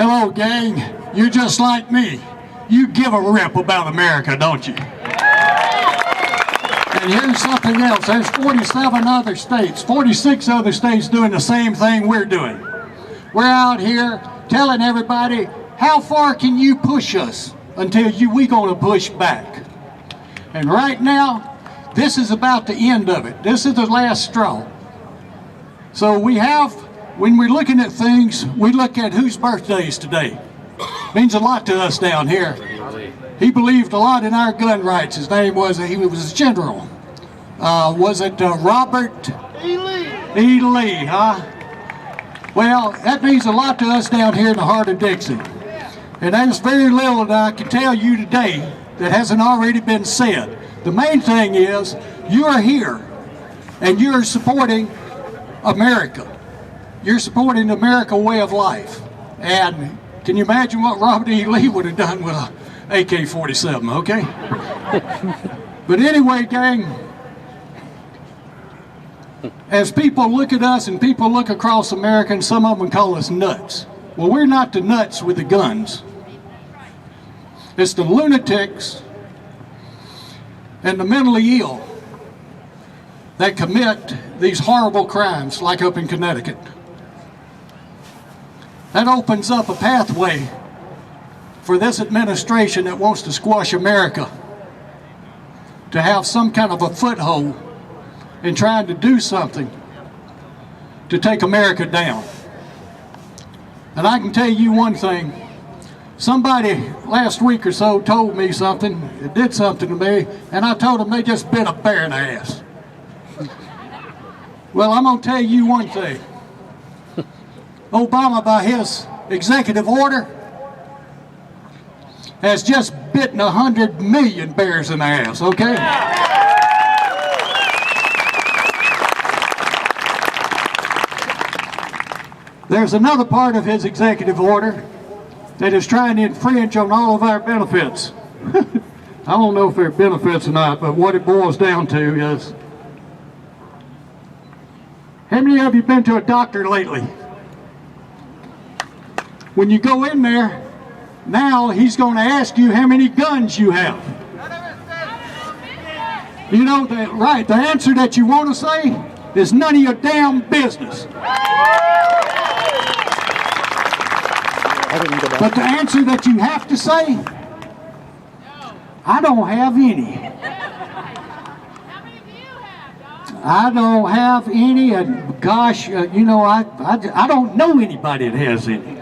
Hello, gang. You're just like me. You give a rip about America, don't you? And here's something else. There's 47 other states, 46 other states doing the same thing we're doing. We're out here telling everybody, how far can you push us until we gonna push back? And right now, this is about the end of it. This is the last straw. So when we're looking at things, we look at whose birthday is today. Means a lot to us down here. He believed a lot in our gun rights. His name was, he was a general. Was it Robert E. Lee? E. Lee, huh? Well, that means a lot to us down here in the heart of Dixie. And there's very little that I can tell you today that hasn't already been said. The main thing is, you are here, and you're supporting America. You're supporting the American way of life. And can you imagine what Robert E. Lee would have done with a AK-47, okay? But anyway, gang, as people look at us and people look across America, and some of them call us nuts. Well, we're not the nuts with the guns. It's the lunatics and the mentally ill that commit these horrible crimes, like up in Connecticut. That opens up a pathway for this administration that wants to squash America to have some kind of a foothold in trying to do something to take America down. And I can tell you one thing. Somebody last week or so told me something, it did something to me, and I told them they just bit a bear in the ass. Well, I'm going to tell you one thing. Obama, by his executive order, has just bitten 100 million bears in the ass, okay? There's another part of his executive order that is trying to infringe on all of our benefits. I don't know if they're benefits or not, but what it boils down to is, how many of you been to a doctor lately? When you go in there, now he's going to ask you how many guns you have. You know, right, the answer that you want to say is none of your damn business. But the answer that you have to say, I don't have any. I don't have any, and gosh, you know, I don't know anybody that has any.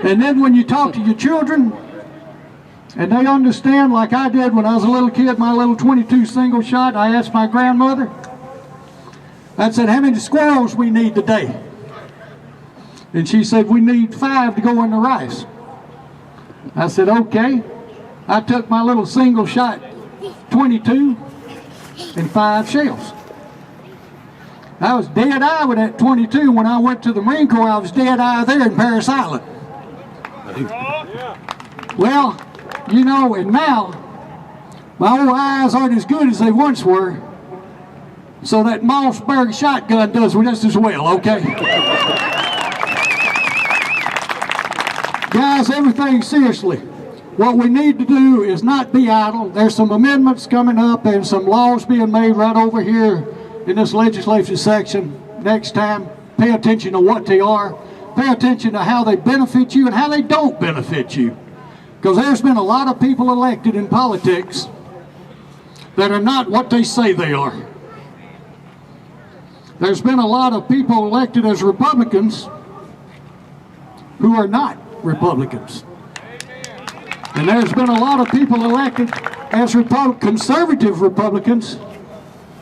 And then when you talk to your children, and they understand, like I did when I was a little kid, my little 22 single shot, I asked my grandmother, I said, how many squirrels we need today? And she said, we need 5 to go in the rice. I said, okay. I took my little single shot 22 and 5 shells. I was dead eye with that 22. When I went to the Marine Corps, I was dead eye there in Parris Island. Well, you know, and now, my old eyes aren't as good as they once were. So that Mossberg shotgun does just as well, okay? Guys, everything seriously. What we need to do is not be idle. There's some amendments coming up and some laws being made right over here in this legislative section. Next time, pay attention to what they are. Pay attention to how they benefit you and how they don't benefit you. Because there's been a lot of people elected in politics that are not what they say they are. There's been a lot of people elected as Republicans who are not Republicans. And there's been a lot of people elected as conservative Republicans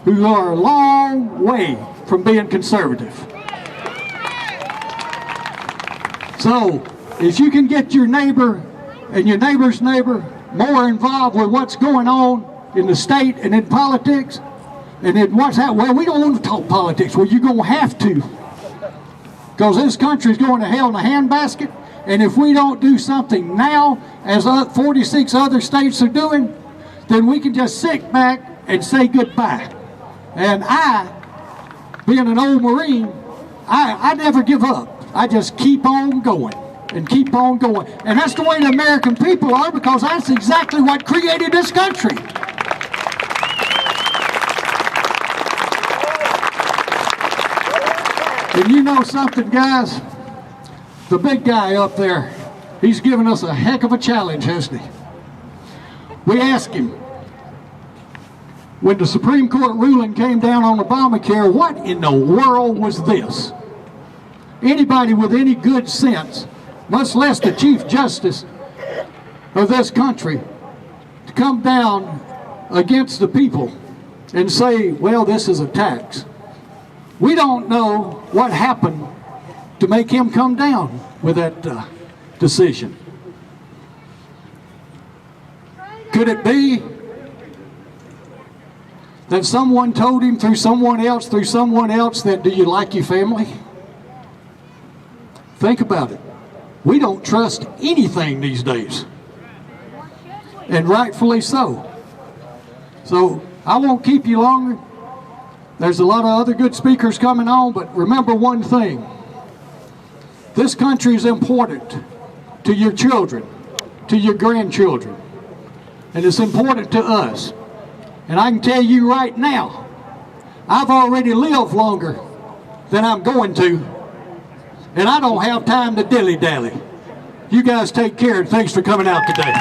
who are a long way from being conservative. So, if you can get your neighbor and your neighbor's neighbor more involved with what's going on in the state and in politics, and then what's that? Well, we don't want to talk politics. Well, you're going to have to. Because this country's going to hell in a handbasket, and if we don't do something now, as 46 other states are doing, then we can just sit back and say goodbye. And I, being an old Marine, I never give up. I just keep on going and keep on going. And that's the way the American people are, because that's exactly what created this country. And you know something, guys? The big guy up there, he's given us a heck of a challenge, hasn't he? We asked him, when the Supreme Court ruling came down on Obamacare, what in the world was this? Anybody with any good sense, much less the Chief Justice of this country, to come down against the people and say, well, this is a tax. We don't know what happened to make him come down with that decision. Could it be that someone told him through someone else that, do you like your family? Think about it. We don't trust anything these days. And rightfully so. So I won't keep you longer. There's a lot of other good speakers coming on, but remember one thing. This country is important to your children, to your grandchildren, and it's important to us. And I can tell you right now, I've already lived longer than I'm going to, and I don't have time to dilly-dally. You guys take care, and thanks for coming out today.